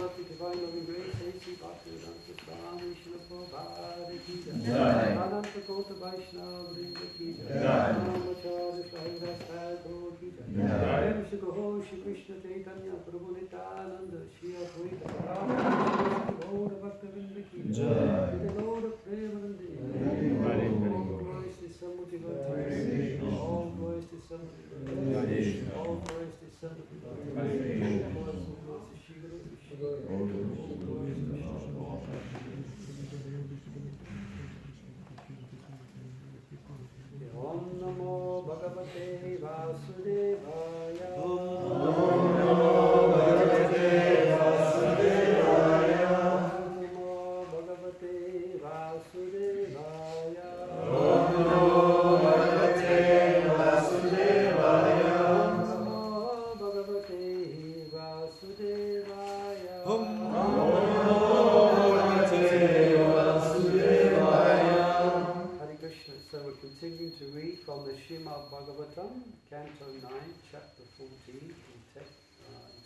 such a divine loving grace, A.C. Bhaktivedanta Swami Srila Prabhupada Ki Jai, Ananta Kota Vaishnava Vrinda Ki Jai, Namacharya Sahila Sadhu Ki Jai, Shri Gaur Shri Krishna Chaitanya Prabhu Nityananda Shri Advaita Gadadhar Gaur Bhaktavinda Ki Jai, the Lord of Premanande, all glories to Samudivati, all glories to Samudivati, all glories to Samudivati, all glories to Shri Guru, all glories to Shri Om Namo Bhagavate Vasudevaya. Om Namo Bhagavate Vasudevaya. Om Namo Bhagavate Vasudevaya. Om Namo Bhagavate Vasudevaya. Om Namo Bhagavate Vasudevaya. Om Namo Bhagavate Vasudevaya. Hare Krishna. So we're continuing to read from the Srimad Bhagavatam, Canto 9, Chapter 14,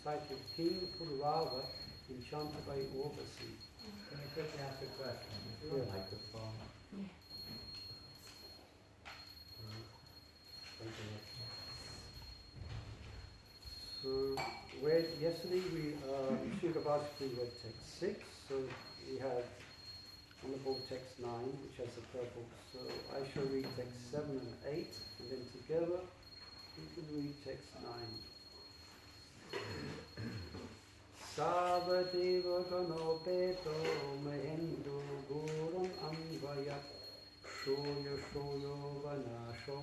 entitled King Pururava, enchanted by Urvasi. Can I quickly ask a question? Yeah. Microphone. So yesterday we basically read text 6, so we had on the board text 9, which has the purple. So I shall read text 7 and 8, and then together we can read text 9. Savadeva Ganopeto Mahendro Guram Anvaya Shoyo Shoyo Vanasho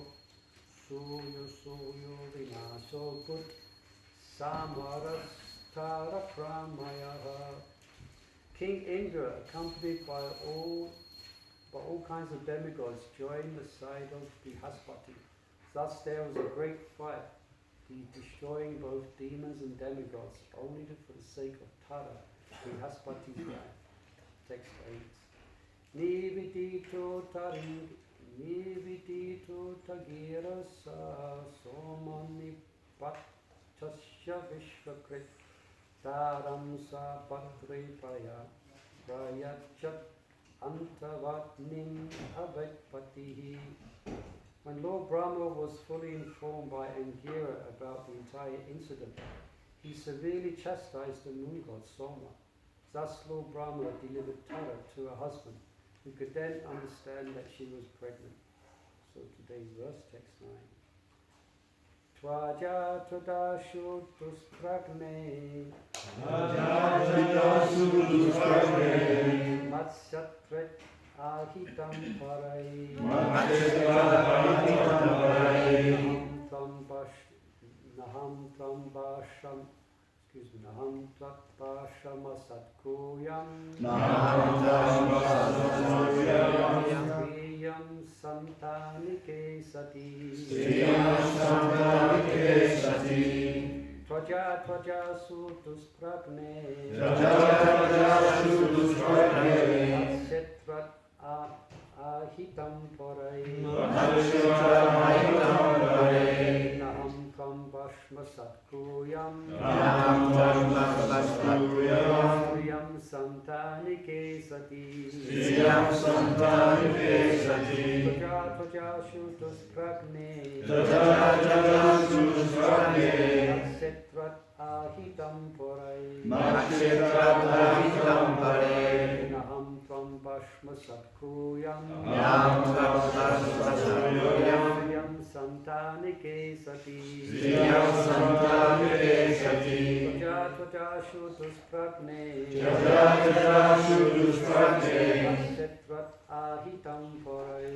Soyo Soyo Vinasho Put Samarastara Pramayaha. King Indra, accompanied by all kinds of demigods, joined the side of Brihaspati. Thus there was a great fight, destroying both demons and demigods, only for the sake of Tara, Brihaspati's wife. Text 8. Nividito taring, nividito tagirasa, somani patasya vishvakrit, taram sa patri prayachat antavatnim avekpatihi. When Lord Brahma was fully informed by Angira about the entire incident, he severely chastised the moon god Soma. Thus Lord Brahma delivered Tara to her husband, who could then understand that she was pregnant. So today's verse, text 9. Tvaja tadashu tuspragne Matsatret ahitam parai Naham trambasham Naham tvatpashama satkuyam Sriyam santanike sati Tvaja tvaja sutus pragne Setvat ahitam parai Naham tvam bashma satkuyam Sriyam santanike sati Tvaja tvaja sutus pragne Setvat ahitam parai Naham tvam bashma satkuyam Sriyam santanike sati Tvaja tvaja sutus pragne Setvat ahitam parai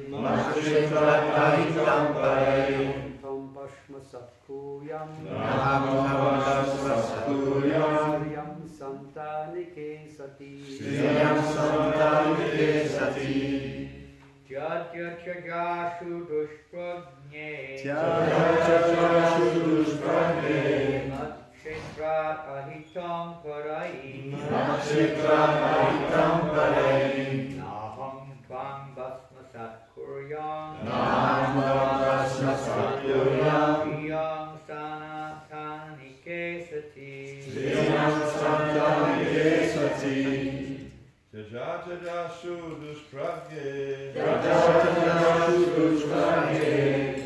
Tvam bashma satkuyam Sriyam santanike sati Jatya chajashu dushpragne Matshitrat ahitam parai Naham tvam basma satkuryam Sriyam sanatanike sati Sati. Jajata Sudushpragye. Jajata Sudushpragye.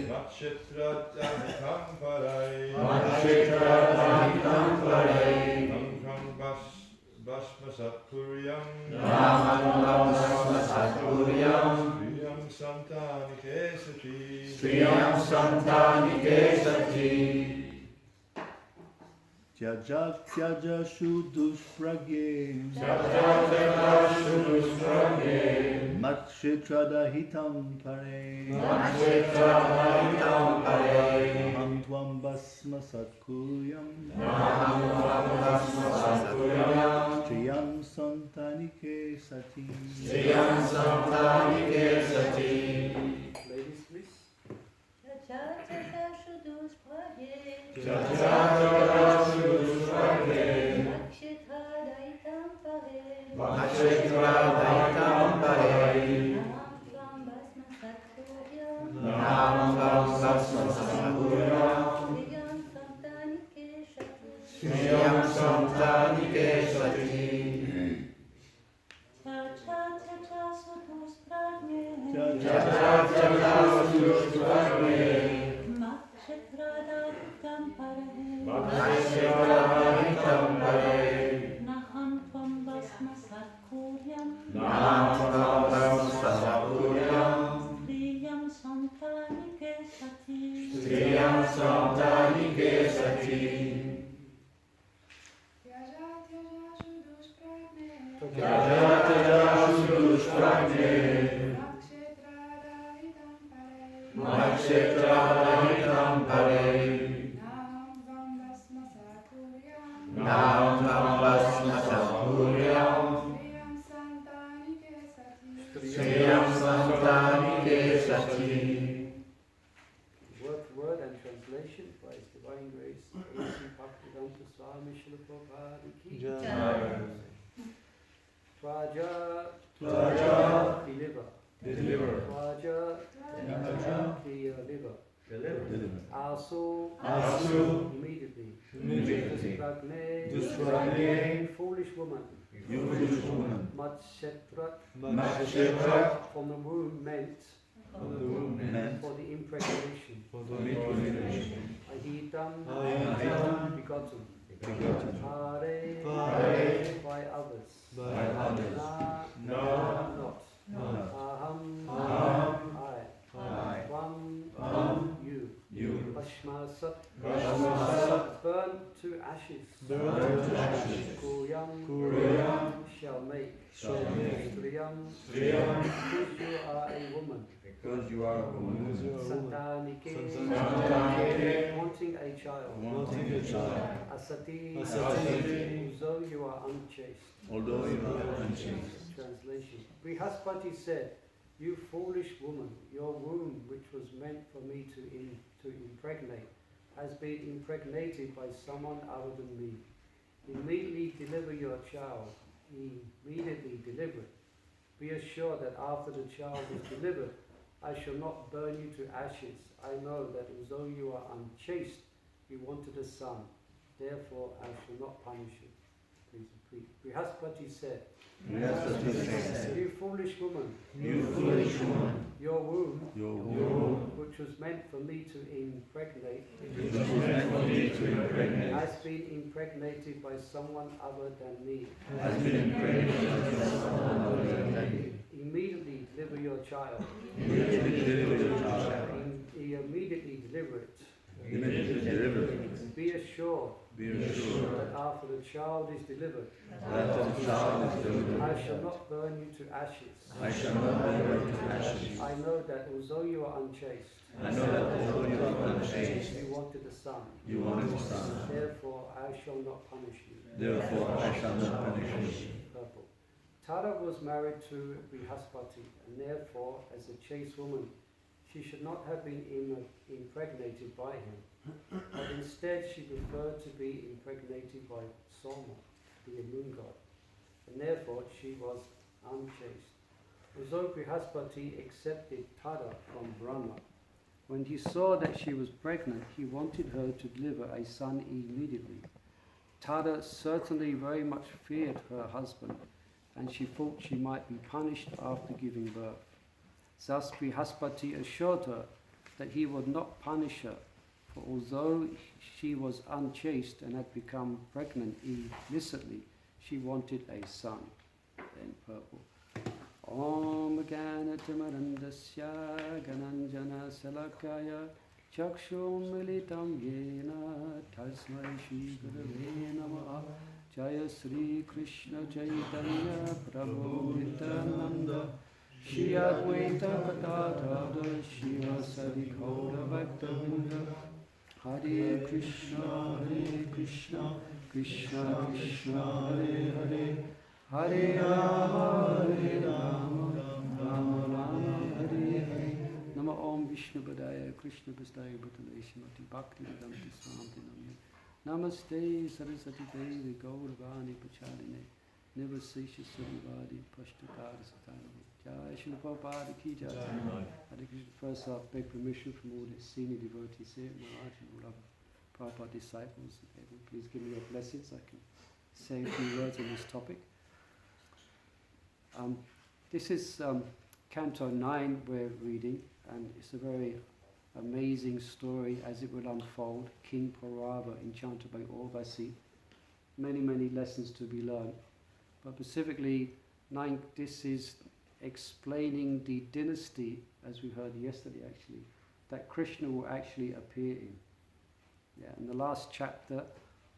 Matshetra Danitam Parai. Matshetra Danitam Parai. Namkam Basma Satpuryam. Namam Basma Satpuryam. Striyam Santani Kesati. Striyam Santani Kesati. Tyaja Shudushpragye. Jajata Sudushpragye. Matshetra Dahitam Pare. Matshetra Dahitam Pare. Aham Tvam Basma Satkuryam. Namam Basma Satpuryam. Striyam Santanike Sati. Striyam Santanike Sati. Ladies, please. Jajata Sudushpragye. Matshetra Daitam Pare. Namam Basma Satpuryam. Striyam Santanike Sati. Jajata Sudushpragye. Matshetra Daitam Pare. Namam Basma Satpuryam. Striyam Santanike Sati. Jajata Sudushpragye. Matshetra Daitam Pare. Namam Basma Satpuryam. Striyam Santanike Sati. Word for word and translation by His Divine Grace, A.C. Bhaktivedanta Swami Srila Prabhupada Ki Jai. Twaja, deliver. Twaja, deliver. Also, immediately. Dushpragne, foolish woman. Matshetra, from the womb meant for the impregnation. Ahitam, begotten. Pare, by others. Not. Aham, I. Tvam, you. Bhasmasat, burn to ashes. Kuryam, shall make. Striyam, because you are a woman. Santanike, wanting a child. Asati, although you are unchaste. Translation. Brihaspati said, "You foolish woman, your womb, which was meant for me to impregnate, has been impregnated by someone other than me. Immediately deliver your child. Immediately deliver it. Be assured that after the child is delivered, I shall not burn you to ashes. I know that although you are unchaste, you wanted a son. Therefore, I shall not punish you." Please repeat. Brihaspati said, "You foolish woman, your womb, which was meant for me to impregnate, has been impregnated by someone other than me. Immediately deliver your child. Immediately deliver it. Be assured that after the child is delivered, I shall not burn you to ashes. I know that although you are unchaste, you wanted a son. Therefore, I shall not punish you. Purple. Tara was married to Brihaspati, and therefore, as a chaste woman, she should not have been impregnated by him, but instead she preferred to be impregnated by Soma, the moon god, and therefore she was unchaste. Although Brihaspati accepted Tara from Brahma, when he saw that she was pregnant, he wanted her to deliver a son immediately. Tada certainly very much feared her husband, and she thought she might be punished after giving birth. Thus Brihaspati assured her that he would not punish her, for although she was unchaste and had become pregnant illicitly, she wanted a son. Then purple. Om Gana Timarandasya Gananjana Salakaya Chakshum Militam Yena Tasmai Shri Gurave Namaha Jaya Sri Krishna Chaitanya Prabhu Nityananda Shri Advaita Gadadhara Shri Vasari Gaura Bhaktavinda Hare Krishna Krishna Krishna Hare Hare Hare Rama Rama Rama Hare Hare Nama Om Vishnu Padaya Krishna Pastaya Bhutale Shrimati Bhakti Vedanti Swaminati Namne Namaste Saraswati Devi Gauravani Pachaline Nivasesha Sarvadi Pashtakara Satanam Jai Shri Prabhupada Ki Jai. Hare Krishna. First I'll beg permission from all the senior devotees here, Maharaj and all other Prabhupada disciples. Please give me your blessings. I can say a few words on this topic. This is Canto 9 we're reading, and it's a very amazing story as it will unfold. King Parava enchanted by Urvasi. Many lessons to be learned. But specifically, this is explaining the dynasty, as we heard yesterday actually, that Krishna will actually appear in. Yeah, and the last chapter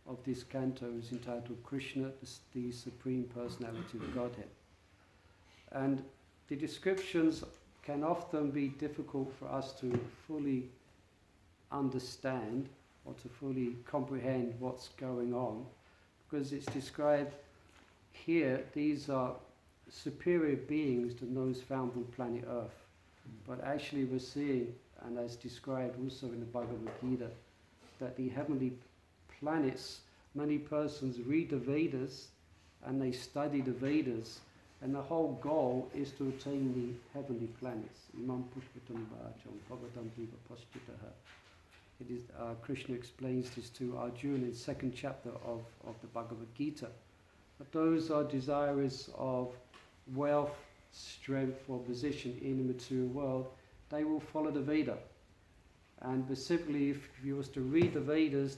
of this canto is entitled Krishna, the Supreme Personality of Godhead. And the descriptions can often be difficult for us to fully understand or to fully comprehend what's going on, because it's described here, these are superior beings to those found on planet Earth. But actually we're seeing, and as described also in the Bhagavad Gita, that the heavenly planets, many persons read the Vedas and they study the Vedas, and the whole goal is to attain the heavenly planets. Imam Pushpatam Bhajam Bhagavatam Diva Pashtitaha. It is Krishna explains this to Arjuna in the second chapter of the Bhagavad Gita. But those are desirous of wealth, strength, or position in the material world, they will follow the Veda. And specifically, if you was to read the Vedas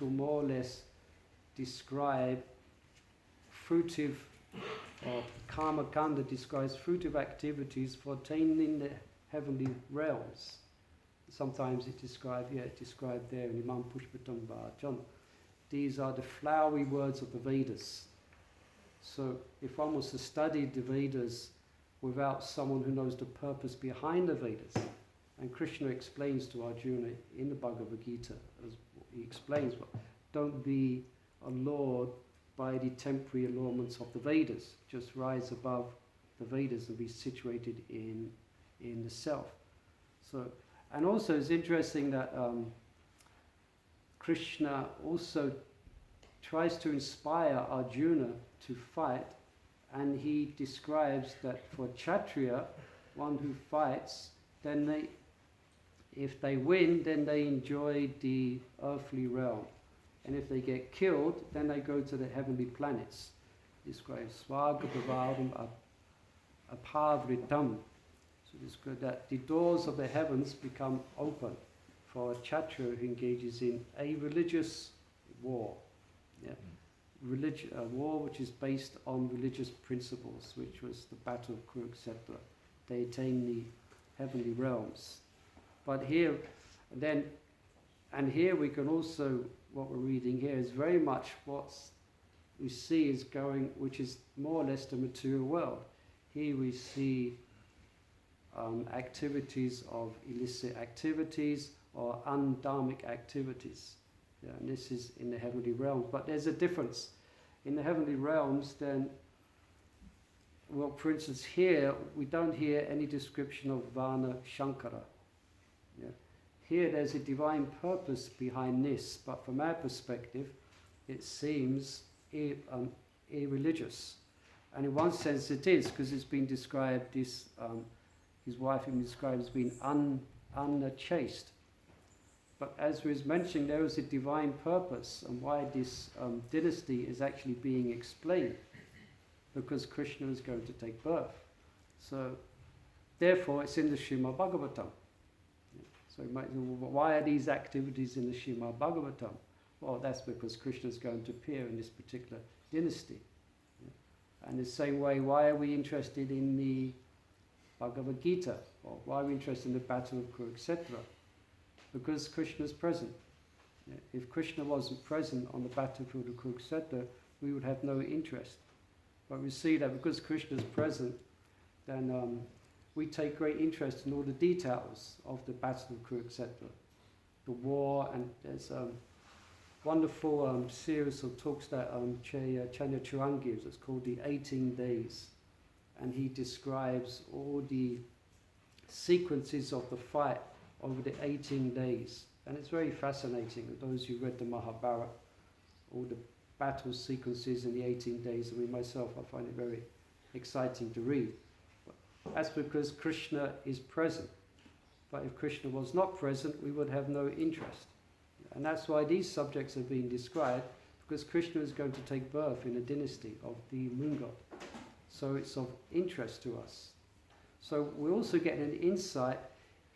will more or less describe fruitive, or Karma Kanda describes fruitive activities for attaining the heavenly realms. Sometimes it's described there in Imam Pushpatam Bhajan. These are the flowery words of the Vedas. So if one was to study the Vedas without someone who knows the purpose behind the Vedas, and Krishna explains to Arjuna in the Bhagavad Gita, as he explains, don't be allured by the temporary allurements of the Vedas. Just rise above the Vedas and be situated in the self. So, and also it's interesting that Krishna also tries to inspire Arjuna to fight, and he describes that for Kshatriya, one who fights, then if they win, then they enjoy the earthly realm. And if they get killed, then they go to the heavenly planets. Describes Swagabhavaram Apavritam. So this good that the doors of the heavens become open for a Kshatriya who engages in a religious war. Yeah. A war which is based on religious principles, which was the Battle of Kurukshetra. They attain the heavenly realms. But here, here we can also, what we're reading here is very much what we see is going, which is more or less the material world. Here we see activities of illicit activities or undharmic activities. Yeah, and this is in the heavenly realms. But there's a difference. In the heavenly realms, then, well, for instance, here we don't hear any description of Varna Shankara. Yeah. Here there's a divine purpose behind this, but from our perspective, it seems irreligious. And in one sense it is, because it's been described, his wife has been described as being unchaste. But as was mentioned, there is a divine purpose and why this dynasty is actually being explained, because Krishna is going to take birth. So, therefore, it's in the Srimad Bhagavatam. So, why are these activities in the Srimad Bhagavatam? Well, that's because Krishna is going to appear in this particular dynasty. And the same way, why are we interested in the Bhagavad Gita? Or why are we interested in the Battle of Kurukshetra? Because Krishna is present. If Krishna wasn't present on the battlefield of Kurukshetra, we would have no interest. But we see that because Krishna is present, then we take great interest in all the details of the battle of Kurukshetra, the war, and there's a wonderful series of talks that Chanya Chuang gives. It's called the 18 Days, and he describes all the sequences of the fight over the 18 days. And it's very fascinating. Those who read the Mahabharata, all the battle sequences in the 18 days, I mean, myself, I find it very exciting to read. But that's because Krishna is present. But if Krishna was not present, we would have no interest. And that's why these subjects are being described, because Krishna is going to take birth in a dynasty of the moon god. So it's of interest to us. So we also get an insight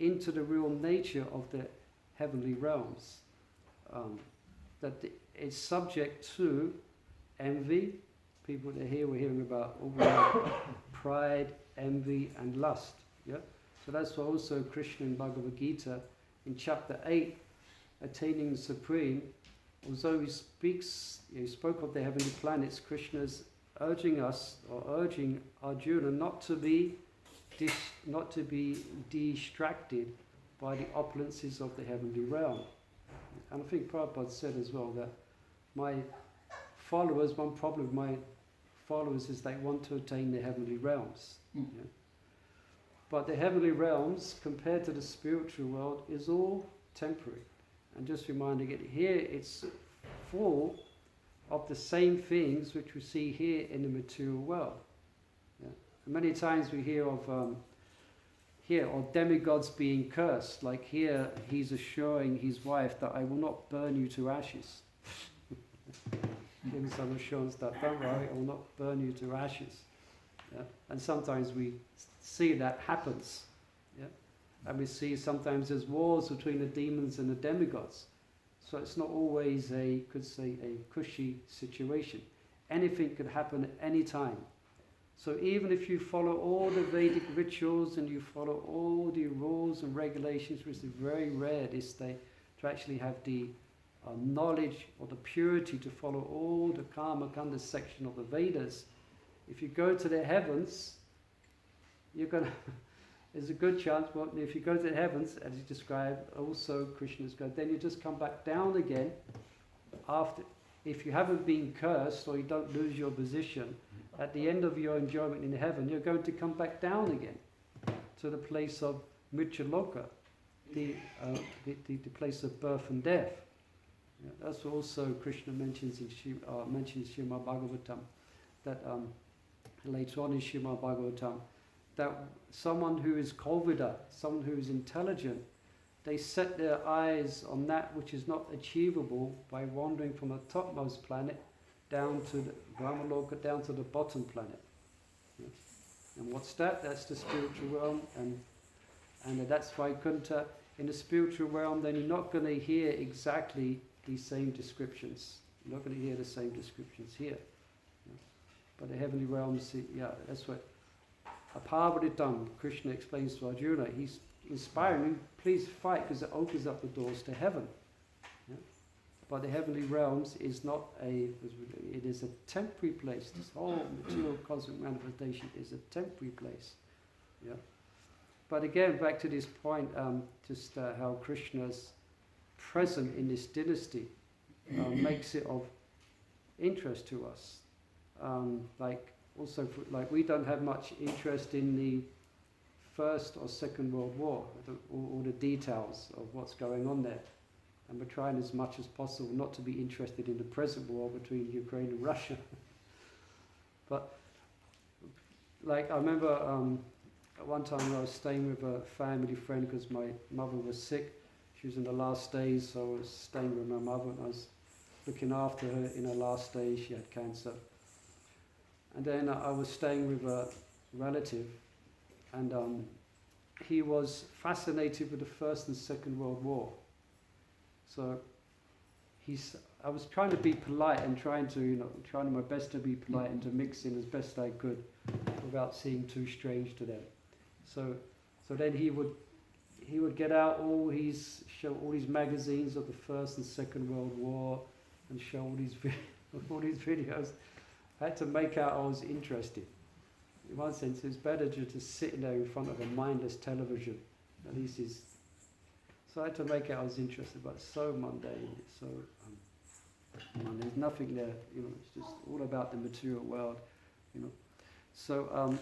into the real nature of the heavenly realms. That it's subject to envy. People that here we're hearing about pride, envy, and lust. Yeah. So that's why also Krishna in Bhagavad Gita, in chapter 8, attaining the supreme. Although he spoke of the heavenly planets, Krishna's urging us or urging Arjuna not to be distracted by the opulences of the heavenly realm. And I think Prabhupada said as well that my followers, one problem with my followers is they want to attain the heavenly realms. Yeah? But the heavenly realms, compared to the spiritual world, is all temporary. And just reminding it, here it's full of the same things which we see here in the material world. Yeah? And many times we hear of demigods being cursed, like here he's assuring his wife that I will not burn you to ashes. Giving some assurance that don't worry, I will not burn you to ashes. Yeah? And sometimes we see that happens. Yeah? And we see sometimes there's wars between the demons and the demigods. So it's not always a cushy situation. Anything could happen at any time. So even if you follow all the Vedic rituals and you follow all the rules and regulations, which is very rare this day, to actually have the knowledge or the purity to follow all the Karma Kanda section of the Vedas, if you go to the heavens, you're going to... There's a good chance, well, if you go to the heavens, as you described, also Krishna's God, then you just come back down again after, if you haven't been cursed or you don't lose your position, at the end of your enjoyment in heaven, you're going to come back down again to the place of Mrityaloka, the place of birth and death. Yeah, that's what also Krishna mentions in Srimad Bhagavatam, that later on in Srimad Bhagavatam, that someone who is Kovida, someone who is intelligent, they set their eyes on that which is not achievable by wandering from the topmost planet down to the Brahmaloka, down to the bottom planet. Yeah. And what's that? That's the spiritual realm, and that's Vaikuntha. In the spiritual realm, then you're not going to hear exactly these same descriptions. You're not going to hear the same descriptions here. Yeah. But the heavenly realms, yeah, that's what Apavaditam, Krishna explains to Arjuna. He's inspiring you, please fight, because it opens up the doors to heaven. Yeah? But the heavenly realms is not it is a temporary place. This whole material cosmic manifestation is a temporary place. Yeah. But again, back to this point, how Krishna's present in this dynasty makes it of interest to us. Also, we don't have much interest in the First or Second World War, all the details of what's going on there. And we're trying as much as possible not to be interested in the present war between Ukraine and Russia. But, I remember at one time I was staying with a family friend because my mother was sick. she was in the last days, so I was staying with my mother and I was looking after her in her last days. She had cancer. And then I was staying with a relative, and he was fascinated with the First and Second World War. So I was trying to be polite and trying my best to be polite and to mix in as best I could without seeming too strange to them. So then he would get out show all these magazines of the First and Second World War and show all these videos. I had to make out I was interested. In one sense, it's better just sitting there in front of a mindless television. At least so I had to make out I was interested, but it's so mundane. It's so there's nothing there. It's just all about the material world. So,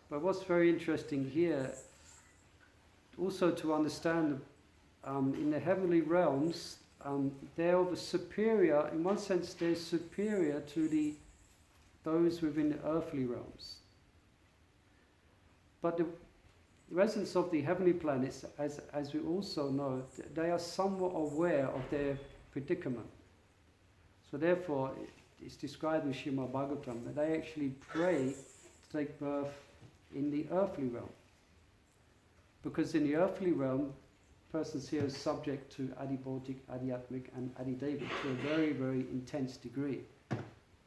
but what's very interesting here, also to understand, in the heavenly realms, they're of a superior. In one sense, they're superior to those within the earthly realms. But the residents of the heavenly planets, as we also know, they are somewhat aware of their predicament. So therefore, it's described in Srimad Bhagavatam that they actually pray to take birth in the earthly realm. Because in the earthly realm, persons here are subject to Adibhautik, Adhyatmic and Adidevic to a very, very intense degree.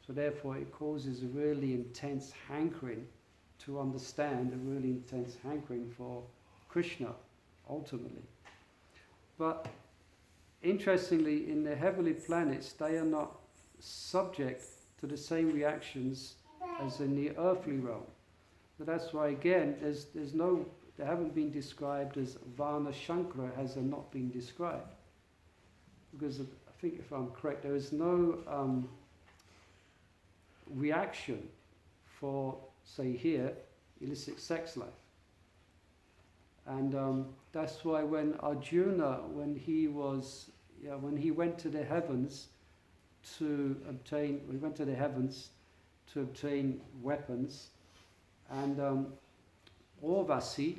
So therefore it causes a really intense hankering to understand, a really intense hankering for Krishna, ultimately. But interestingly, in the heavenly planets, they are not subject to the same reactions as in the earthly realm. But that's why, again, they haven't been described as Varna Shankara has not been described. Because I think, if I'm correct, there is no reaction for, say here, illicit sex life. And that's why when Arjuna, when he went to the heavens to obtain weapons, and Urvasi,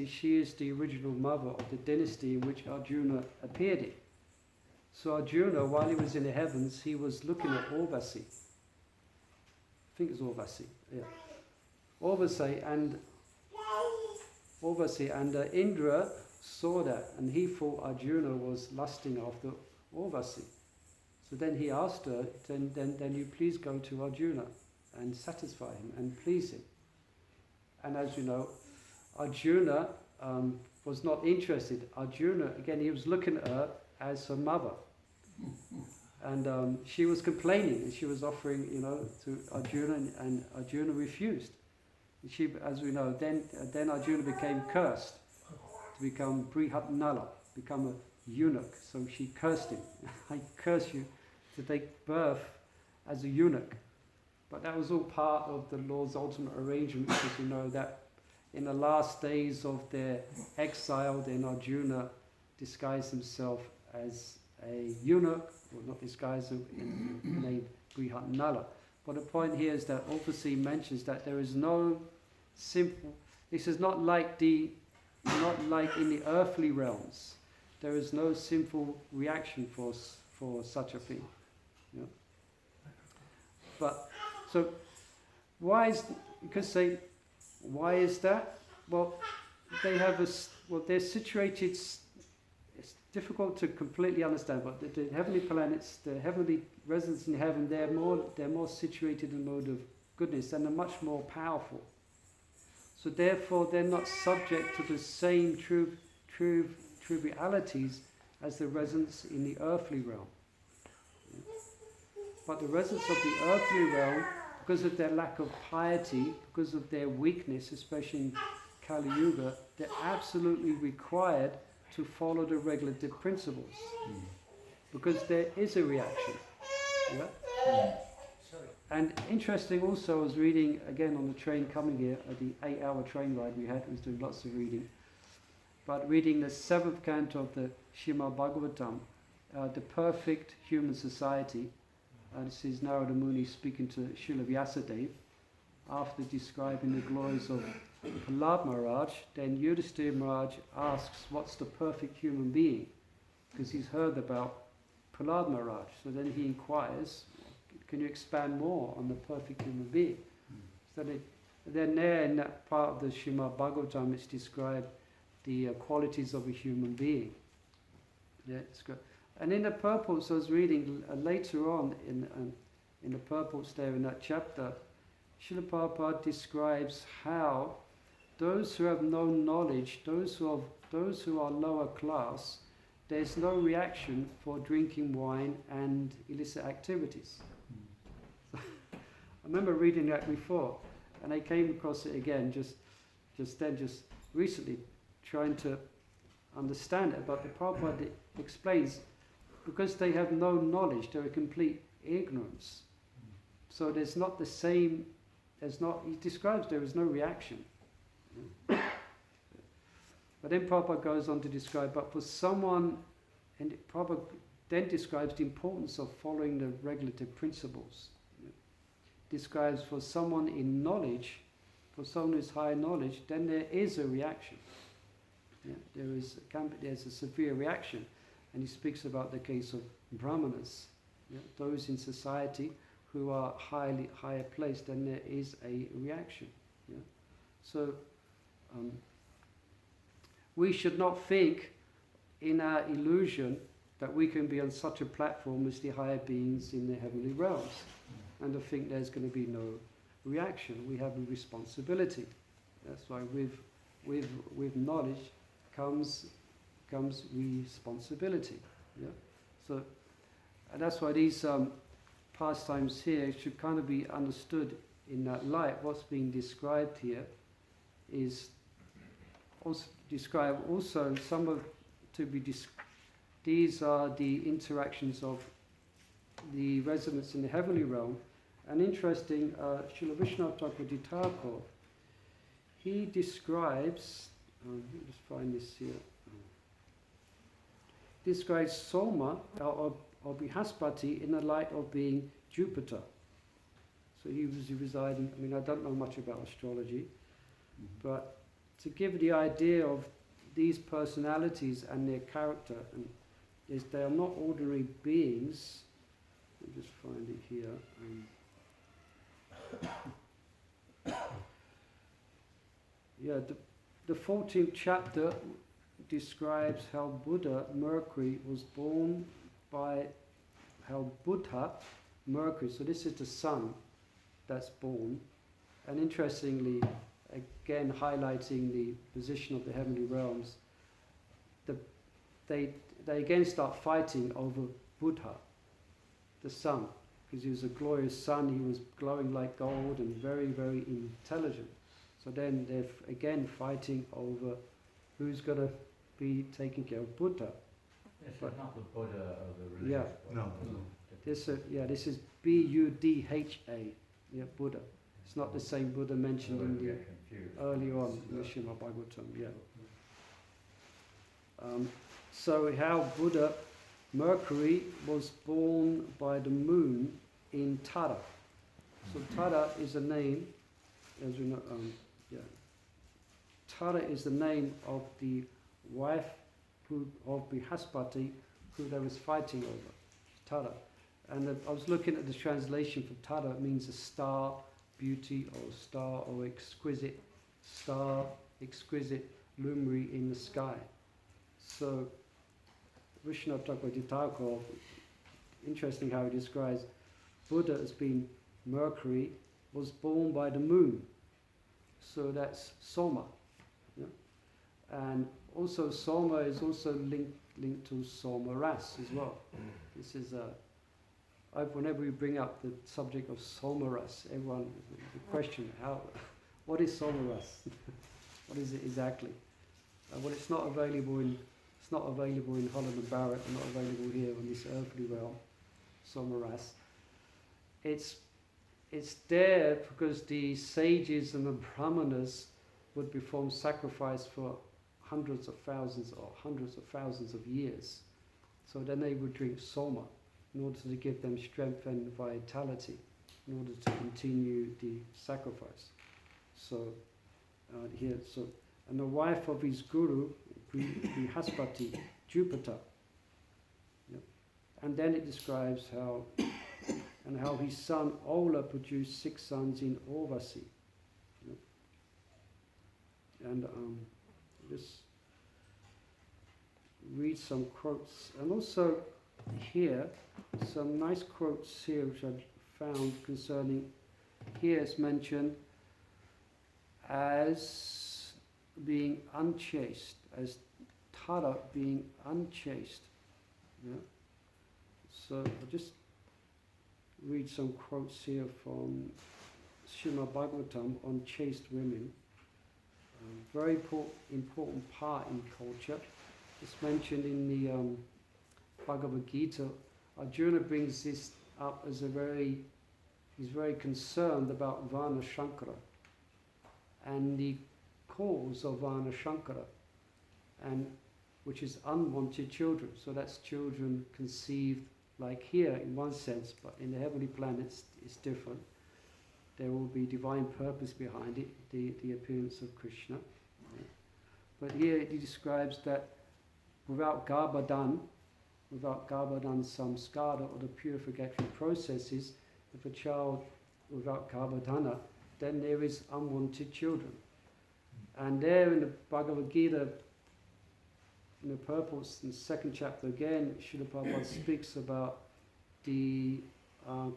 she is the original mother of the dynasty in which Arjuna appeared in. So Arjuna, while he was in the heavens, he was looking at Urvasi. I think it's Urvasi, yeah. Urvasi and Indra saw that, and he thought Arjuna was lusting after Urvasi. So then he asked her, then you please go to Arjuna and satisfy him and please him. And as you know, Arjuna was not interested. Arjuna, again, he was looking at her as her mother. And she was complaining, and she was offering, to Arjuna, and Arjuna refused. And she, as we know, then Arjuna became cursed to become Brihatnala, become a eunuch. So she cursed him. I curse you to take birth as a eunuch. But that was all part of the Lord's ultimate arrangement, because you know that in the last days of their exile, then Arjuna disguised himself as a eunuch, or not disguised, named Brihatnala. But the point here is that obviously mentions that there is no simple. This is not like in the earthly realms. There is no simple reaction for such a thing. But so why is that? Well, they're situated. It's difficult to completely understand, but the heavenly planets, the heavenly residents in heaven, they're more situated in the mode of goodness, and they're much more powerful. So therefore, they're not subject to the same trivialities as the residents in the earthly realm. But the residents of the earthly realm, because of their lack of piety, because of their weakness, especially in Kali Yuga, they're absolutely required to follow the regulative principles. Because there is a reaction. Yeah? And interesting also, I was reading again on the train coming here, the 8-hour train ride we had, I was doing lots of reading. But reading the 7th canto of the Srimad Bhagavatam, the perfect human society. This is Narada Muni speaking to Srila Vyasadeva. after describing the glories of Prahlad Maharaj, then Yudhisthira Maharaj asks, what's the perfect human being? Because he's heard about Prahlad Maharaj. So then he inquires, can you expand more on the perfect human being? So then there in that part of the Srimad Bhagavatam, it's described the qualities of a human being. Yeah, it's good. And in the purports I was reading later on in the purports there in that chapter, Srila Prabhupada describes how those who have no knowledge, those who are lower class, there's no reaction for drinking wine and illicit activities. I remember reading that before, and I came across it again just recently, trying to understand it. But the Prabhupada explains, because they have no knowledge, they're a complete ignorance. So there's not the same. He describes there is no reaction. But then Prabhupada goes on to describe, but for someone, and Prabhupada then describes the importance of following the regulative principles. Describes for someone in knowledge, for someone who's high knowledge, then there is a reaction. Yeah, there's a severe reaction. And he speaks about the case of brahmanas, those in society who are higher placed, then there is a reaction. Yeah? So we should not think in our illusion that we can be on such a platform as the higher beings in the heavenly realms, and to think there's going to be no reaction. We have a responsibility. That's why with knowledge comes responsibility. Yeah? So and that's why these pastimes here should kind of be understood in that light. What's being described here is also describe also some of these are the interactions of the residents in the heavenly realm. And interesting, Srila Vishnu Thakur Thakur, he describes, let me just find this here, describes Soma or Brihaspati in the light of being Jupiter. So he was residing, I don't know much about astrology, but to give the idea of these personalities and their character, and they are not ordinary beings. Let me just find it here. The 14th chapter describes how Buddha, Mercury, was born by how Buddha, Mercury, so this is the sun that's born, and interestingly, again highlighting the position of the heavenly realms, they again start fighting over Buddha, the sun, because he was a glorious sun, he was glowing like gold and very, very intelligent. So then they're again fighting over who's going to be taking care of Buddha. This is not the Buddha of the religious No. This is Buddha. Yeah, Buddha. It's not the same Buddha mentioned in the earlier on in the Srimad Bhagavatam. Yeah. So how Buddha, Mercury, was born by the moon in Tara. So Tara is a name, as we know. Tara is the name of the wife of Brihaspati, who they was fighting over. Tara. And I was looking at the translation for Tara. It means a star, beauty, or star, or exquisite star, exquisite luminary in the sky. So Vishnu Thakur Thakur, interesting how he describes Buddha as being Mercury, was born by the moon. So that's Soma. Yeah? And also Soma is also linked to Soma Ras as well. This is whenever we bring up the subject of Soma Ras, everyone the question what is Soma Ras? What is it exactly? Well, it's not available in Holland and Barrett, and not available here on this earthly realm. Soma Ras. It's there because the sages and the brahmanas would perform sacrifice for hundreds of thousands of years. So then they would drink soma in order to give them strength and vitality. in order to continue the sacrifice. So here, and the wife of his guru, Brihaspati, Jupiter. Yep. And then it describes how his son Ola produced 6 sons in Urvasi. Yep. And just read some quotes, and also here some nice quotes here which I found concerning. Here it's mentioned as being unchaste, as Tara being unchaste. Yeah. So I'll just read some quotes here from Srimad Bhagavatam on chaste women. Very important part in culture. It's mentioned in the Bhagavad Gita. Arjuna brings this up as he's very concerned about Varna Shankara and the cause of Varna Shankara, and which is unwanted children. So that's children conceived like here in one sense, but in the heavenly planets it's different. There will be divine purpose behind it, the appearance of Krishna. But here he describes that without Garbhadan samskara, or the purification processes, if a child without Garbhadana, then there is unwanted children. And there in the Bhagavad Gita, in the purports, in the 2nd chapter again, Srila Prabhupada speaks about the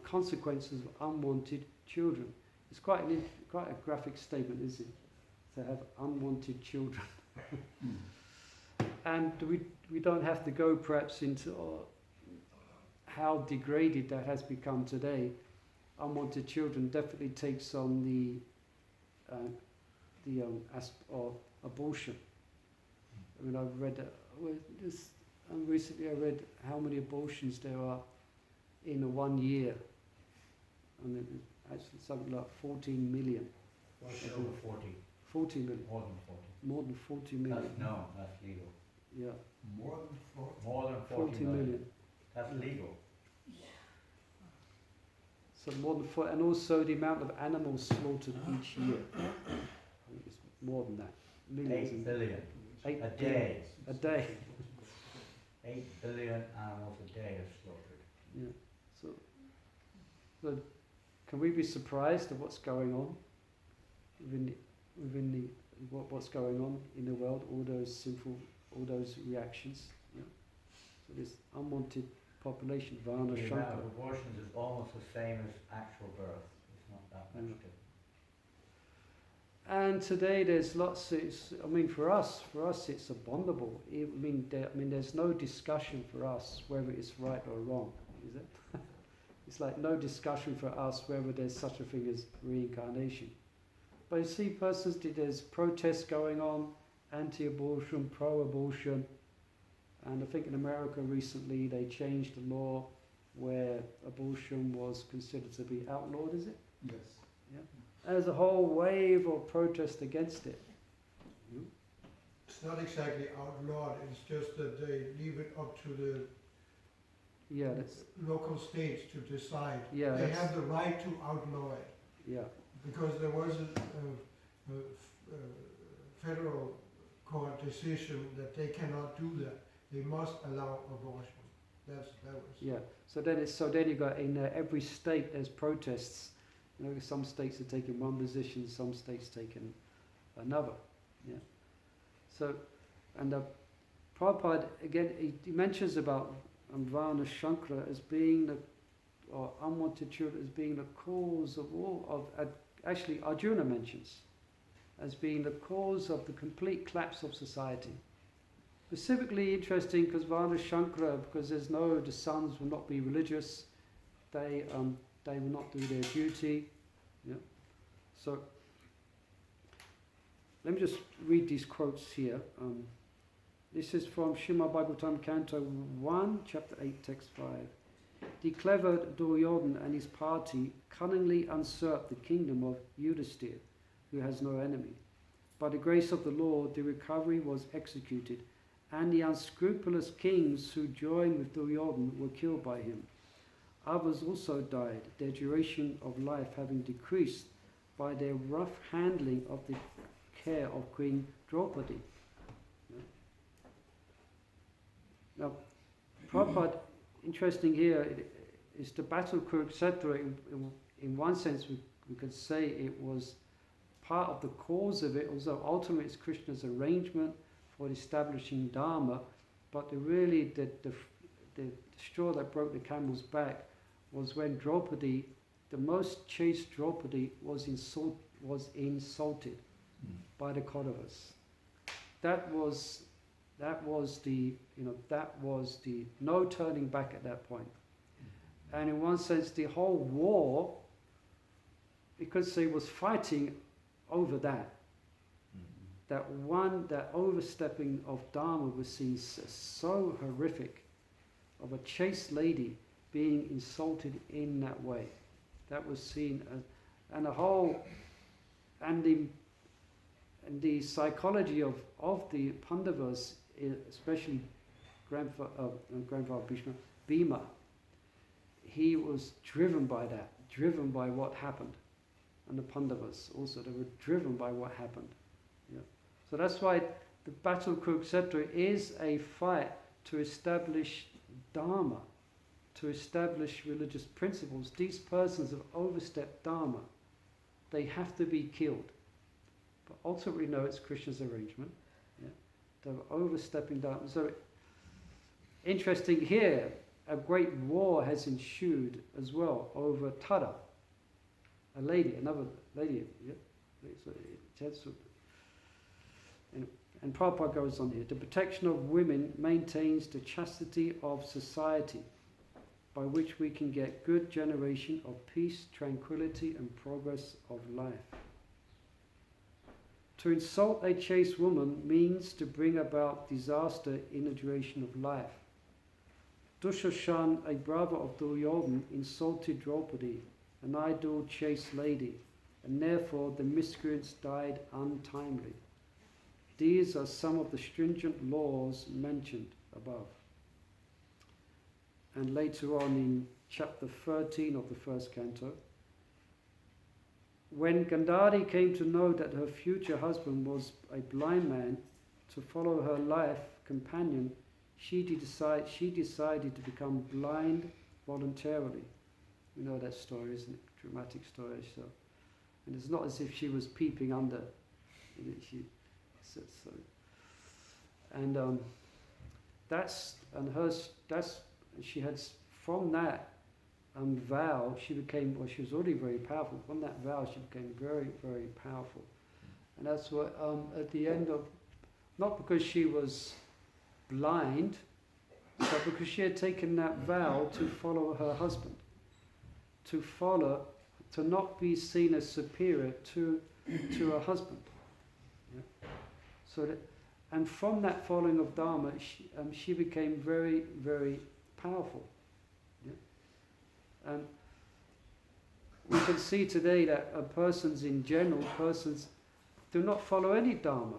consequences of unwanted children. It's quite a graphic statement, isn't it? To have unwanted children. And we don't have to go perhaps into how degraded that has become today. Unwanted children definitely takes on the aspect of abortion. I mean, I've read recently I read how many abortions there are in 1 year, and it's actually something like 14 million. Over 40. 40 million. More than 40. More than 40 million. That's legal. Yeah. More than 40 million. That's legal. So more than 40, and also the amount of animals slaughtered each year. I think it's more than that. Millions. 8 billion. 8 a day. A day. 8 billion animals a day are slaughtered. Yeah. So can we be surprised at what's going on within what's going on in the world? All those sinful, all those reactions. Yeah. So this unwanted population, Varna The amount Shankara. of abortions is almost the same as actual birth. It's not that much different. And today there's lots. For us it's abominable. There's no discussion for us whether it's right or wrong, is it? It's like no discussion for us whether there's such a thing as reincarnation. But you see, there's protests going on, anti-abortion, pro-abortion, and I think in America recently they changed the law where abortion was considered to be outlawed. Is it? Yes. Yeah. There's a whole wave of protest against it. It's not exactly outlawed, it's just that they leave it up to the local states to decide. Yeah, they have the right to outlaw it. Yeah. Because there was a federal court decision that they cannot do that. They must allow abortion. That was. Yeah. So then you got in every state there's protests. Some states are taking one position, some states taking another. Yeah. So, and Prabhupada again he mentions about Varna Shankara as being or unwanted children as being the cause of all of. Actually, Arjuna mentions as being the cause of the complete collapse of society. Specifically interesting because Varna Shankara, because the sons will not be religious, they will not do their duty. Yeah. So let me just read these quotes here. This is from Srimad Bhagavatam, Canto 1, Chapter 8, Text 5. The clever Duryodhana and his party cunningly usurped the kingdom of Yudhisthira, who has no enemy. By the grace of the Lord, the recovery was executed, and the unscrupulous kings who joined with Duryodhana were killed by him. Others also died, their duration of life having decreased by their rough handling of the care of Queen Draupadi. Now, Prabhupada, interesting here, is the battle of Kurukshetra. In one sense, we could say it was part of the cause of it, although ultimately it's Krishna's arrangement for establishing Dharma. But the straw that broke the camel's back was when Draupadi, the most chaste Draupadi, was insulted by the Kauravas. That was the no turning back at that point. And in one sense, the whole war, because they was fighting over that. That overstepping of Dharma was seen so horrific, of a chaste lady being insulted in that way. That was seen as, and the psychology of the Pandavas, especially grandfather Bhima, he was driven by that, driven by what happened. And the Pandavas also, they were driven by what happened. Yeah. So that's why the Battle of Kurukshetra is a fight to establish Dharma, to establish religious principles. These persons have overstepped Dharma. They have to be killed. But ultimately, no, it's Krishna's arrangement. Yeah. They're overstepping Dharma. So, interesting here, a great war has ensued as well over Tada. Another lady. Yeah. And Prabhupada goes on here. The protection of women maintains the chastity of society, by which we can get good generation of peace, tranquility, and progress of life. To insult a chaste woman means to bring about disaster in the duration of life. Dushashan, a brother of Duryodhana, insulted Draupadi, an idle chaste lady, and therefore the miscreants died untimely. These are some of the stringent laws mentioned above. And later on in chapter 13 of the first canto, when Gandhari came to know that her future husband was a blind man, to follow her life companion, she decided to become blind voluntarily. You know that story, isn't it? Dramatic story. So, and it's not as if she was peeping under. She had, from that vow, she became, she was already very powerful. From that vow, she became very, very powerful. And that's what, at the end of, not because she was blind, but because she had taken that vow to follow her husband, to not be seen as superior to her husband. Yeah? So that, and from that following of Dharma, she became very, very powerful. Yeah? And we can see today that persons in general, persons do not follow any Dharma.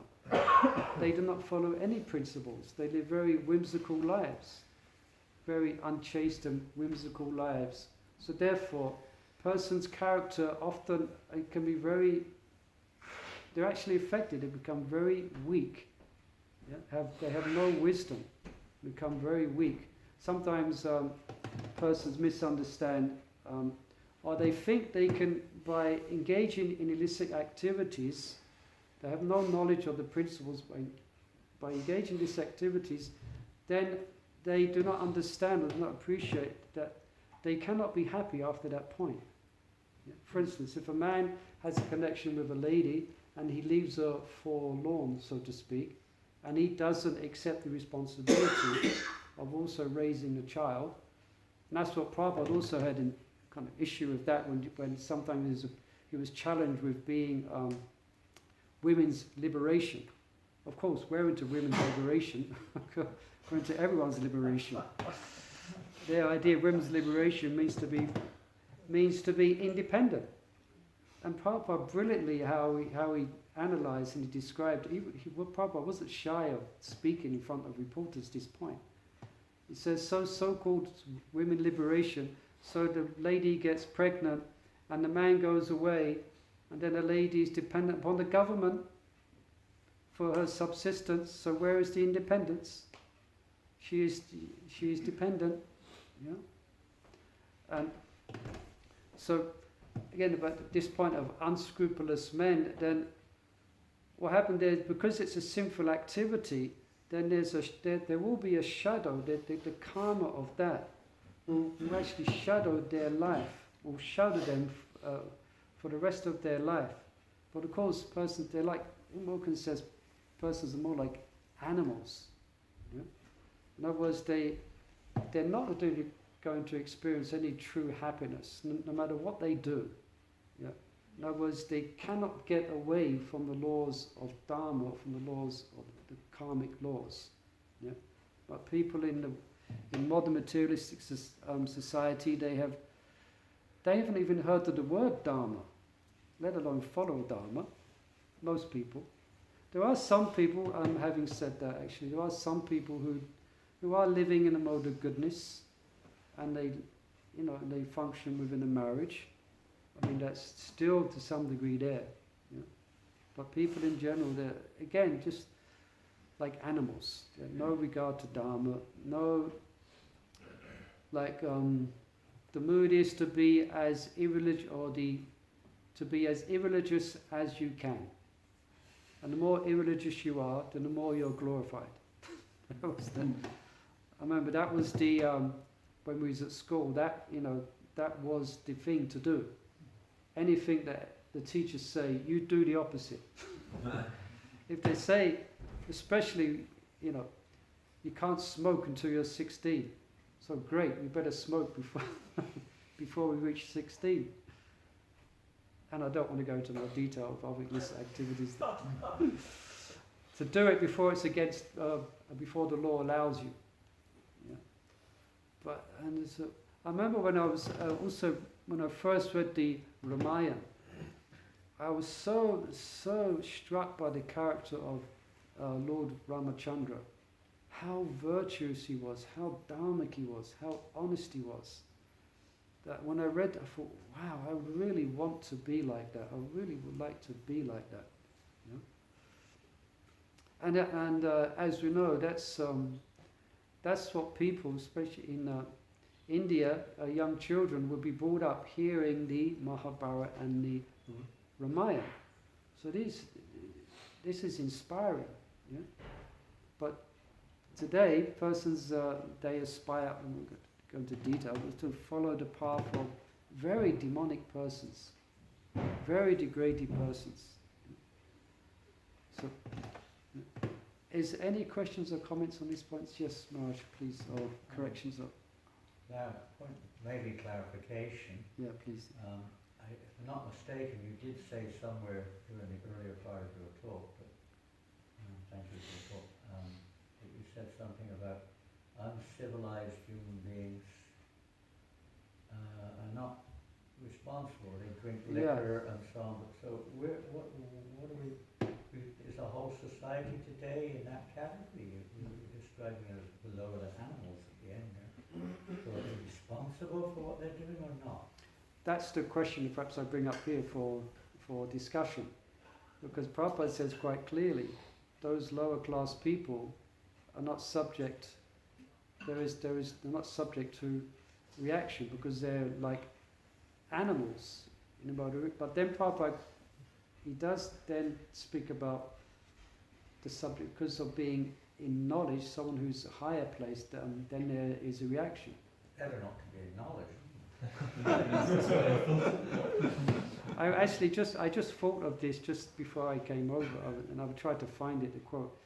They do not follow any principles. They live very whimsical lives, very unchaste and whimsical lives. So therefore, person's character often can be very, they're actually affected, they become very weak. Yeah? They have no wisdom, become very weak. Sometimes persons misunderstand, or they think they can, by engaging in illicit activities, they have no knowledge of the principles. By engaging in these activities, then they do not understand or do not appreciate that they cannot be happy after that point. Yeah? For instance, if a man has a connection with a lady and he leaves her forlorn, so to speak, and he doesn't accept the responsibility of also raising a child, and that's what Prabhupada also had in kind of issue with that when sometimes he was challenged with being women's liberation. Of course, we're into women's liberation. We're into everyone's liberation. The idea of women's liberation means to be independent. And Prabhupada brilliantly how he analysed and he described. Prabhupada wasn't shy of speaking in front of reporters at this point. He says so-called women liberation So the lady gets pregnant and the man goes away, and then the lady is dependent upon the government for her subsistence. So where is the independence? She is dependent. Yeah? And so, again, about this point of unscrupulous men, then what happened there, because it's a sinful activity, then there will be a shadow, the karma of that will actually shadow their life, will shadow them for the rest of their life. But of course, persons, they're like, Wilkins says, persons are more like animals. Yeah? In other words, they're not really going to experience any true happiness, no matter what they do. Yeah? In other words, they cannot get away from the laws of Dharma, from the laws of the karmic laws. Yeah? But people in modern materialistic society, they haven't even heard of the word Dharma, let alone follow Dharma. Most people. There are some people, having said that actually, there are some people who are living in a mode of goodness, and they function within a marriage. I mean, that's still to some degree there. Yeah? But people in general, they're, again, just like animals. They have no regard to Dharma, no, like, the mood is to be as irreligious, to be as irreligious as you can. And the more irreligious you are, then the more you're glorified. I remember that was the, when we was at school, that was the thing to do. Anything that the teachers say, you do the opposite. If they say, especially, you can't smoke until you're 16. So great, we better smoke before we reach 16. And I don't want to go into more detail of obvious activities. To do it before it's against, before the law allows you. Yeah. But I remember when I was when I first read the Ramayana, I was so struck by the character of Lord Ramachandra, how virtuous he was, how dharmic he was, how honest he was. That when I read that, I thought, wow, I really want to be like that. I really would like to be like that. You know? And as we know, that's what people, especially in India, young children will be brought up hearing the Mahabharata and the Ramayana. So this is inspiring. Yeah? But today, persons, they aspire, and we'll go into detail, to follow the path of very demonic persons, very degraded persons. So, is there any questions or comments on these points? Yes, Maharaj, please, or corrections? Or Now, maybe clarification. yeah, please. If I'm not mistaken, you did say somewhere during the earlier part of your talk, but thank you for the talk, that you said something about uncivilized human beings are not responsible. They drink liquor and so on. But so what are we? Is the whole society today in that category? You're describing as below the animals at the end there. So are they responsible for what they're doing or not? That's the question perhaps I bring up here for discussion. Because Prabhupada says quite clearly, those lower class people are not subject, they're not subject to reaction because they're like animals. But then Prabhupada, he does then speak about the subject because of being in knowledge, someone who's higher placed, then there is a reaction. Better not to be in knowledge. I just thought of this just before I came over, and I've tried to find it, the quote.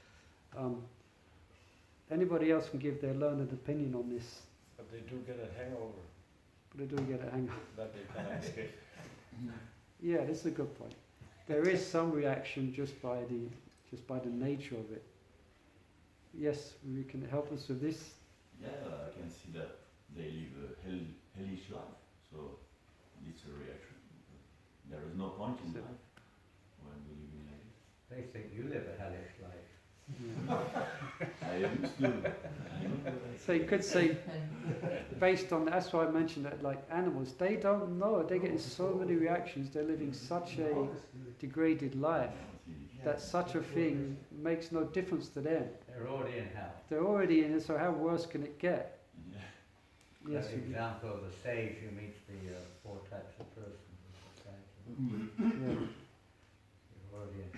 Anybody else can give their learned opinion on this. But they do get a hangover. That they cannot escape. Yeah, that's a good point. There is some reaction just by the nature of it. Yes, you can help us with this. Yeah, I can see that they live a hellish life, so it's a reaction. There is no point in life when we live in like this. They think you live a hellish life. Yeah. I understood. So you could say, based on that's why I mentioned that, like animals, they don't know. They're getting so many reactions. They're living such a degraded life that such a thing makes no difference to them. They're already in hell. They're already in it. So how worse can it get? Yeah. Yes. For example, the sage who meets the 4 types of persons in society. Yeah. You're already in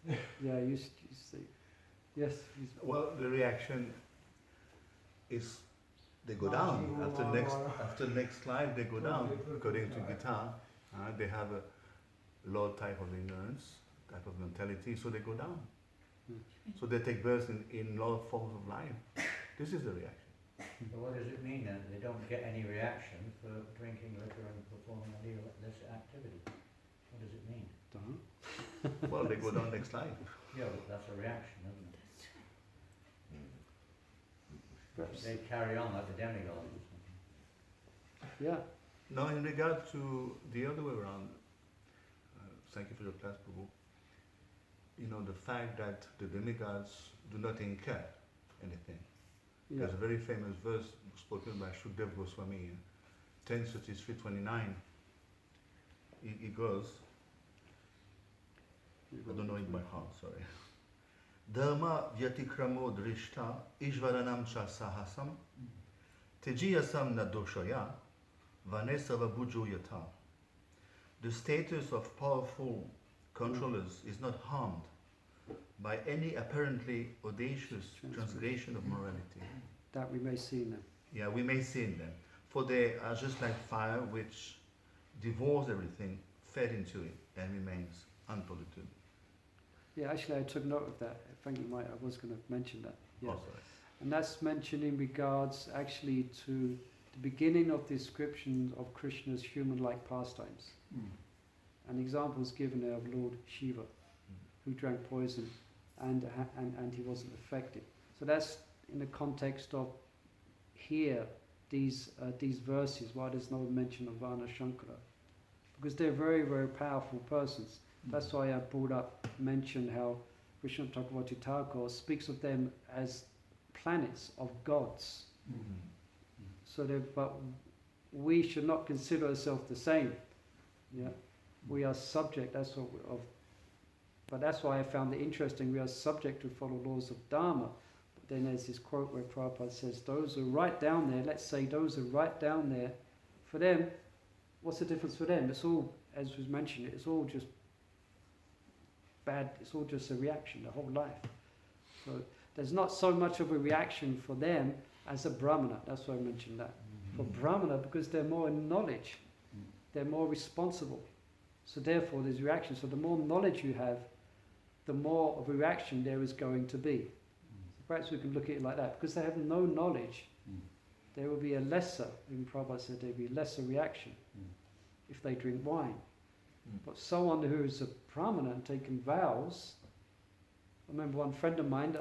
hell. Yeah. You see. Yes. Well, the reaction is they go down. After next life, they go down. According to Gita, they have a low type of ignorance, type of mentality, so they go down. So they take birth in lower forms of life. This is the reaction. So what does it mean then? They don't get any reaction for drinking liquor and performing any illicit activity. What does it mean? Don't. Well, they go down next life. Yeah, but that's a reaction, isn't it? Perhaps. They carry on like the demigods or something. Yeah. Now, in regard to the other way around, thank you for your class, Prabhu. You know, the fact that the demigods do not incur anything. Yeah. There's a very famous verse spoken by Shukdev Goswami, 10:33:29. It goes, I don't know it by heart, sorry. Dharma vyatikramo drishta ishvaranam cha sahasam tejiyasam na doshaya vanesava bujo yata. The status of powerful controllers is not harmed by any apparently audacious transgression of morality. That we may see in them. Yeah, we may see in them. For they are just like fire which devours everything fed into it and remains unpolluted. Yeah, actually, I took note of that. I think you might. I was going to mention that. Yeah. Oh, sorry. And that's mentioned in regards actually to the beginning of the description of Krishna's human-like pastimes. An example is given there of Lord Shiva, who drank poison and he wasn't affected. So that's in the context of here, these verses, why there's no mention of Varna Shankara. Because they're very, very powerful persons. That's why I mentioned how Krishna Chakravarti Thakur speaks of them as planets of gods. So but we should not consider ourselves the same. Yeah, we are subject. But that's why I found it interesting. We are subject to follow laws of Dharma. But then there's this quote where Prabhupada says, "Those who are right down there, let's say those who are right down there, for them, what's the difference for them? It's all, as was mentioned, it's all just bad. It's all just a reaction, the whole life. So there's not so much of a reaction for them as a Brahmana. That's why I mentioned that. For Brahmana, because they're more in knowledge, they're more responsible. So therefore there's reaction. So the more knowledge you have, the more of a reaction there is going to be. So perhaps we can look at it like that. Because they have no knowledge, there will be a lesser, even Prabhupada said there will be a lesser reaction if they drink wine. But someone who is a Brahmana and taken vows, I remember one friend of mine,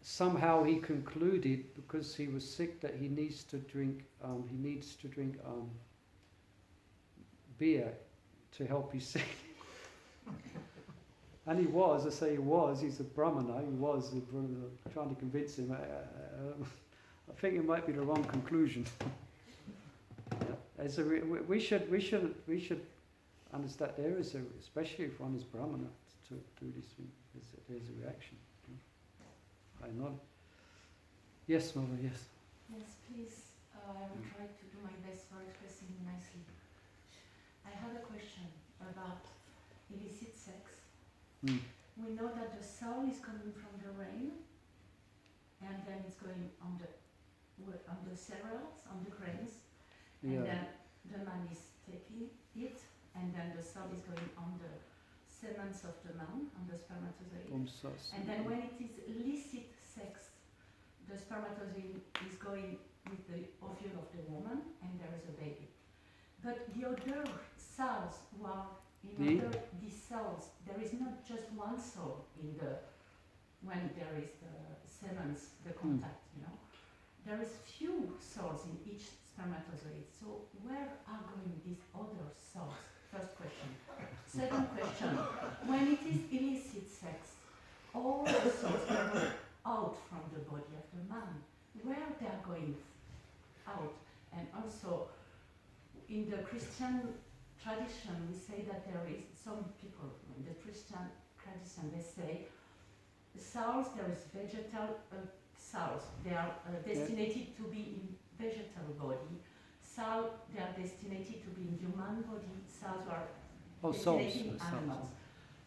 somehow he concluded, because he was sick, that he needs to drink beer to help his sick. And he was, he's a Brahmana, trying to convince him. I think it might be the wrong conclusion. We should understand there is especially if one is Brahmana, to do this thing, there's a reaction. I know. Yes, Mother, yes. Yes, please. I will try to do my best for expressing nicely. I have a question about illicit sex. We know that the soul is coming from the rain, and then it's going on the cereals, on the grains, and then the man is taking it, and then the soul is going on the semens of the man, on the spermatozoid. And then when it is illicit sex, the spermatozoid is going with the ovule of the woman, and there is a baby. But the other cells who are these cells, there is not just one cell when there is the semens, the contact, There is few cells in each spermatozoid. So where are going these other cells? First question. Second question. When it is illicit sex, all the souls are going out from the body of the man, where they are going out. And also, in the Christian tradition, we say that there is some people in the Christian tradition, they say souls, there is vegetal souls, they are destined to be in vegetal body. Souls, they are destined to be in human body. Souls are destined in animals.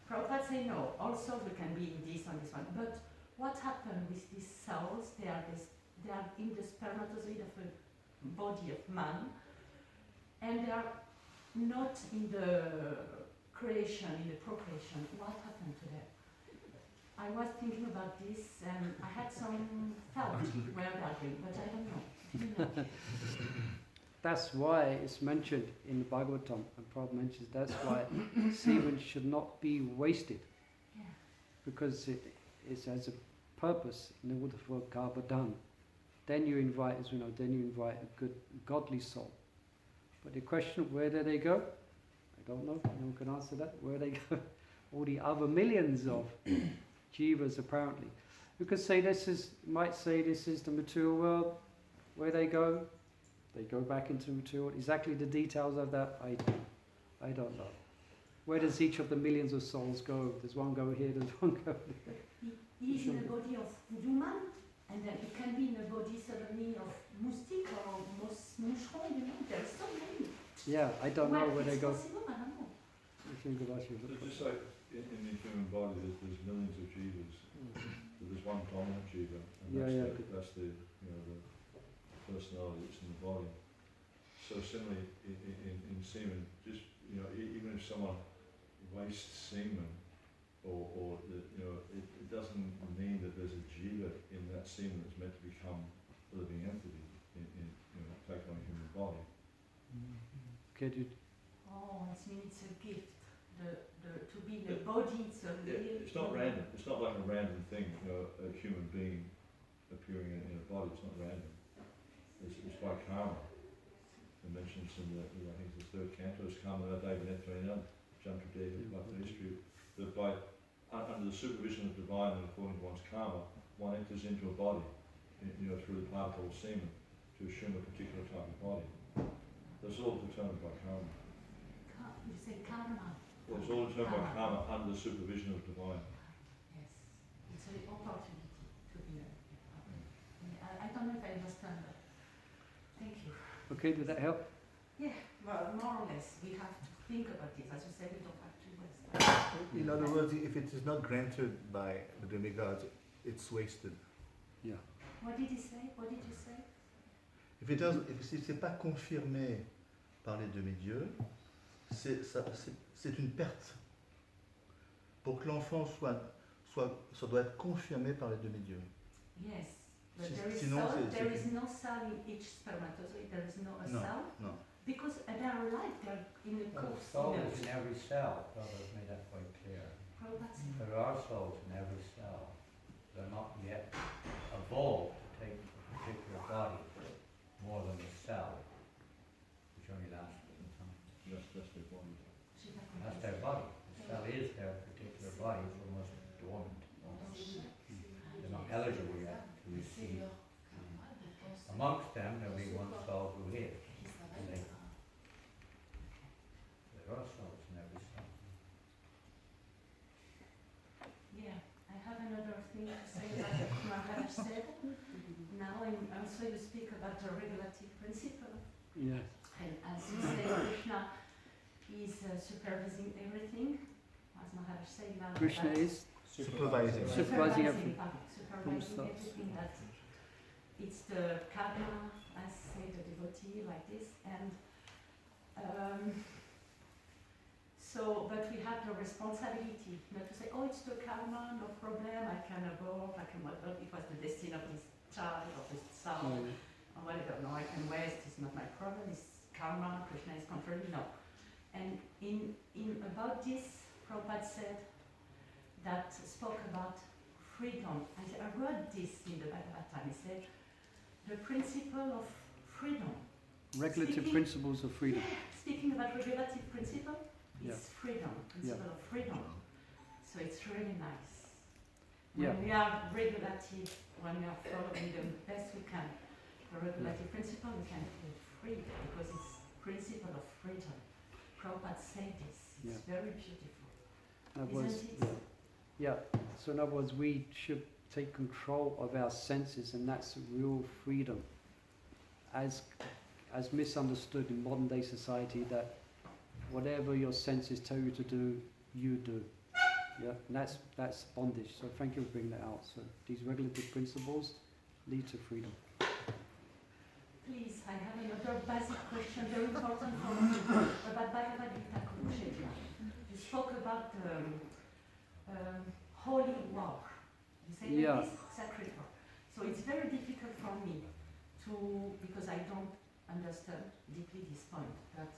Prabhupada say no, all souls we can be in this and this one. But what happened with these souls? They are in the spermatozoid of a body of man, and they are not in the creation, in the procreation. What happened to them? I was thinking about this, and I had some thought where they are going, but I don't know. Do you know? That's why it's mentioned in the Bhagavatam, and Prabhupada mentions that's why semen should not be wasted. Yeah. Because it has a purpose in order for karma done. Then you invite, as we know, a good, godly soul. But the question of where do they go? I don't know. No one can answer that. Where they go? All the other millions of jivas, apparently. You could say might say this is the material world. Where they go back into material. Exactly the details of that, I don't know. Where does each of the millions of souls go? Does one go here? Does one go there? He is in the body of human, and then it can be in the body suddenly of moustique or moucheron, you know. There's so many. Yeah, I don't know where they go. Possible, I don't know. You think about you. Just like in the human body, there's millions of jivas. So there's one dominant jiva, and that's the personality that's in the body. So similarly, in semen, just even if someone wastes semen, or it doesn't mean that there's a jiva in that semen that's meant to become a living entity take on a human body. Okay, dude. Oh, it means it's a gift. To be in the body, it's a It's not random. It's not like a random thing. A human being appearing in a body. It's not random. It's by karma. It mentions in the I think it's the third canto. It's karma Devanethrena Jantradeva Bhakta history. That under the supervision of the divine and according to one's karma, one enters into a body, through the particle of semen to assume a particular type of body. That's all determined by karma. You say karma. It's all determined by karma under the supervision of the divine. Yes, it's an opportunity to be there. I don't know if I understand that. Thank you. Okay, did that help? Yeah, well, more or less, we have to think about this. As you said, we don't have to waste. In other words, if it is not granted by the demigods, it's wasted. Yeah. What did he say? What did you say? Si c'est pas confirmé par les demi-dieux, c'est une perte. Pour que l'enfant ça doit être confirmé par les demi-dieux. Yes, but there is no cell in each spermatozoid. There is no cell. No. Because they are alive. They're in the course. Soul is in every cell. Prabhupada made that quite clear. There are souls in every cell. They're not yet evolved to take a particular body more than a cell, which only lasts a little time. That's their body. That's their body. The cell is their particular body, it's almost dormant. They're not eligible yet to receive. Amongst them, there'll be one soul who is. There are souls in every cell. Yeah, I have another thing to say about what Maharaj said. Now, also you speak about the regulative principle. Yes. And as you say, Krishna is supervising everything. As Maharaj said now. Krishna is Supervising everything. Supervising everything that it's the karma, as say the devotee, like this. And but we have the responsibility not to say, oh, it's the karma, no problem, I can abort, I can whatever, it was the destiny of this child, of this son, or whatever, no, I can waste, it's not my problem, it's karma, Krishna is controlling, no. And in about this, Prabhupada said, that spoke about freedom. I read this in the Bhagavatam, he said, the principle of freedom. Regulative principles of freedom. Speaking about regulative principle, it's freedom, principle of freedom. So it's really nice. When we are regulative, when we are following the best we can, the regulative principle, we can feel free because it's principle of freedom. Prabhupada said this. It's very beautiful. Isn't it? Yeah. So in other words, we should take control of our senses, and that's real freedom. As misunderstood in modern day society, that whatever your senses tell you to do, you do. Yeah, and that's bondage. So thank you for bringing that out. So these regulative principles lead to freedom. Please, I have another basic question, very important for me, about Bhagavad Gita Kurukshetra. You spoke about holy war. You say like this, sacred war. So it's very difficult for me to, because I don't understand deeply this point, that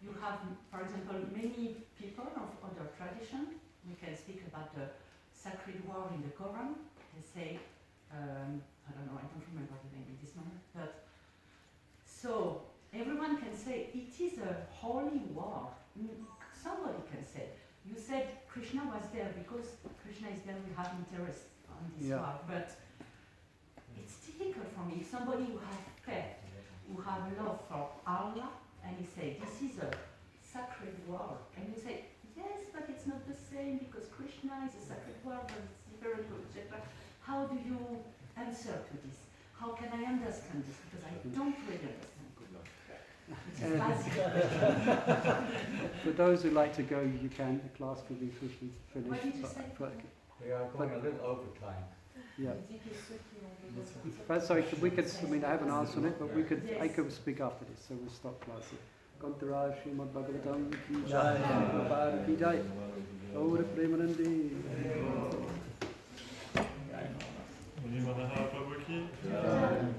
you have, for example, many people of other tradition. We can speak about the sacred war in the Quran. They say, I don't know, I don't remember the name at this moment, but so everyone can say it is a holy war. Somebody can say. You said Krishna was there because Krishna is there. We have interest on this war, but it's difficult for me. If somebody who has faith, who have love for Allah, and he say this is a sacred war, and you say yes, but it's not the same because Krishna is a sacred war, but it's different, etc. How do you answer to this? How can I understand this? Because I don't really understand. For those who like to go, you can. The class will be finished. What did you say? We are going a little over time. Yeah. But sorry, we could. I mean, I haven't answered it, but we could. I could speak after this, so we'll stop class here. Kantaraj Srimad Bhagavatam ki jai, Prabhupada ki jai, Gaur Premanandi. Manohara Prabhu ki Jai.